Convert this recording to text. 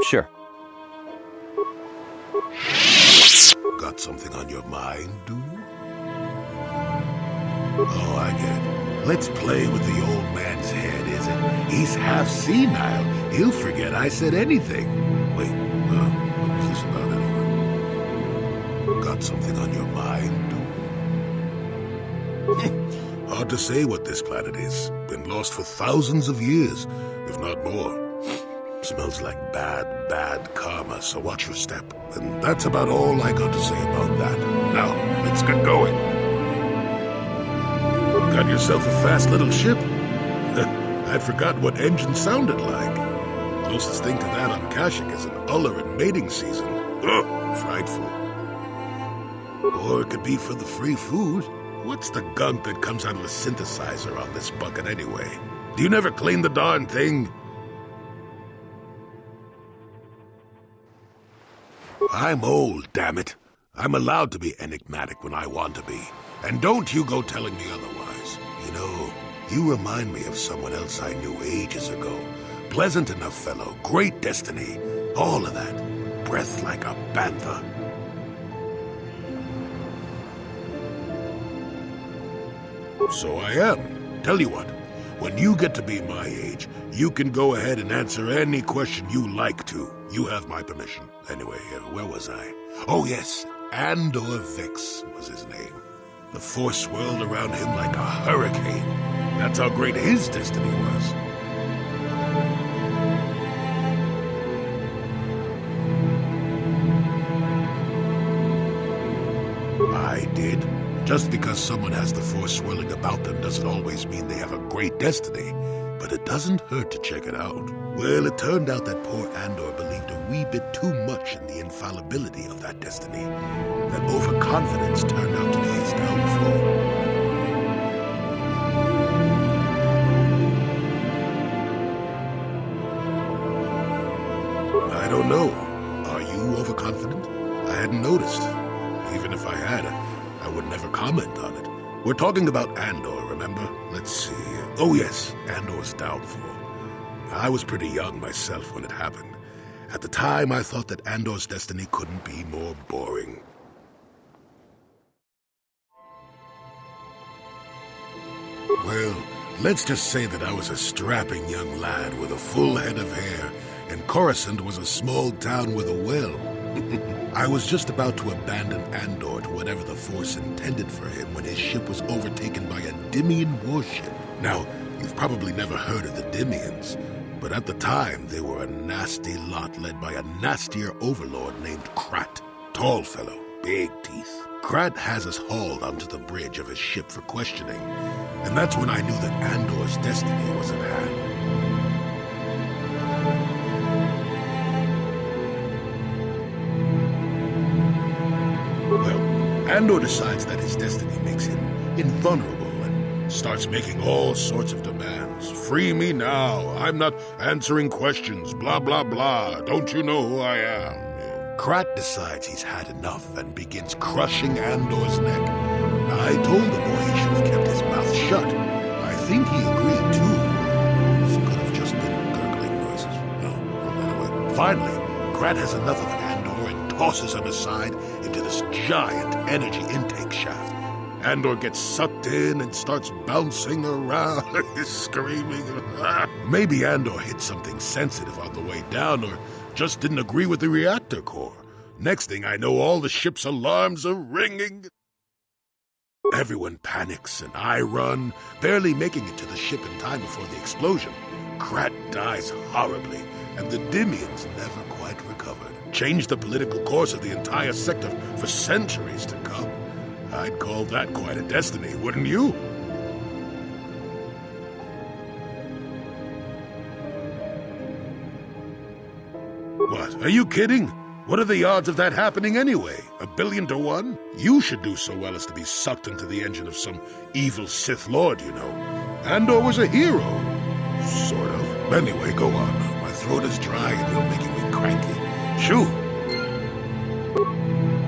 Sure. Got something on your mind, do you? Oh, I get it. Let's play with the old man's head, is it? He's half senile. He'll forget I said anything. Wait, what was this about anyway? Got something on your mind, do you? Hard to say what this planet is. Been lost for thousands of years, if not more. Smells like bad karma, so watch your step. And that's about all I got to say about that. Now, let's get going. Got yourself a fast little ship? I'd forgotten what engine sounded like. Closest thing to that on Kashyyyk is an uller in mating season. Ugh, frightful. Or it could be for the free food. What's the gunk that comes out of the synthesizer on this bucket anyway? Do you never clean the darn thing? I'm old, damn it. I'm allowed to be enigmatic when I want to be. And don't you go telling me otherwise. You know, you remind me of someone else I knew ages ago. Pleasant enough fellow, great destiny, all of that. Breath like a panther. So I am. Tell you what, when you get to be my age, you can go ahead and answer any question you like to. You have my permission. Anyway, where was I? Oh yes, Andor Vex was his name. The force swirled around him like a hurricane. That's how great his destiny was. I did. Just because someone has the force swirling about them doesn't always mean they have a great destiny. But it doesn't hurt to check it out. Well, it turned out that poor Andor believed a wee bit too much in the infallibility of that destiny. That overconfidence turned out to be his downfall. I don't know. Are you overconfident? I hadn't noticed. Even if I had, I would never comment on it. We're talking about Andor, remember? Let's see. Oh yes, Andor's downfall. I was pretty young myself when it happened. At the time, I thought that Andor's destiny couldn't be more boring. Well, let's just say that I was a strapping young lad with a full head of hair, and Coruscant was a small town with a well. I was just about to abandon Andor to whatever the Force intended for him when his ship was overtaken by a Dimian warship. Now, you've probably never heard of the Dimians, but at the time they were a nasty lot led by a nastier overlord named Krat. Tall fellow, big teeth. Krat has us hauled onto the bridge of his ship for questioning, and that's when I knew that Andor's destiny was at hand. Andor decides that his destiny makes him invulnerable and starts making all sorts of demands. Free me now. I'm not answering questions. Blah, blah, blah. Don't you know who I am? Krat decides he's had enough and begins crushing Andor's neck. I told the boy he should have kept his mouth shut. I think he agreed, too. This could have just been gurgling noises. Anyway, finally, Krat has enough of Andor and tosses him aside into this giant energy intake shaft. Andor gets sucked in and starts bouncing around, screaming. Maybe Andor hit something sensitive on the way down, or just didn't agree with the reactor core. Next thing I know, all the ship's alarms are ringing. Everyone panics, and I run, barely making it to the ship in time before the explosion. Krat dies horribly, and the Dimians never quite recovered. Changed the political course of the entire sector for centuries to come. I'd call that quite a destiny, wouldn't you? What, are you kidding? What are the odds of that happening anyway? 1,000,000,000 to 1? You should do so well as to be sucked into the engine of some evil Sith Lord, you know. Andor was a hero. Sort of. Anyway, go on. My throat is dry and you're making me cranky. Shoo!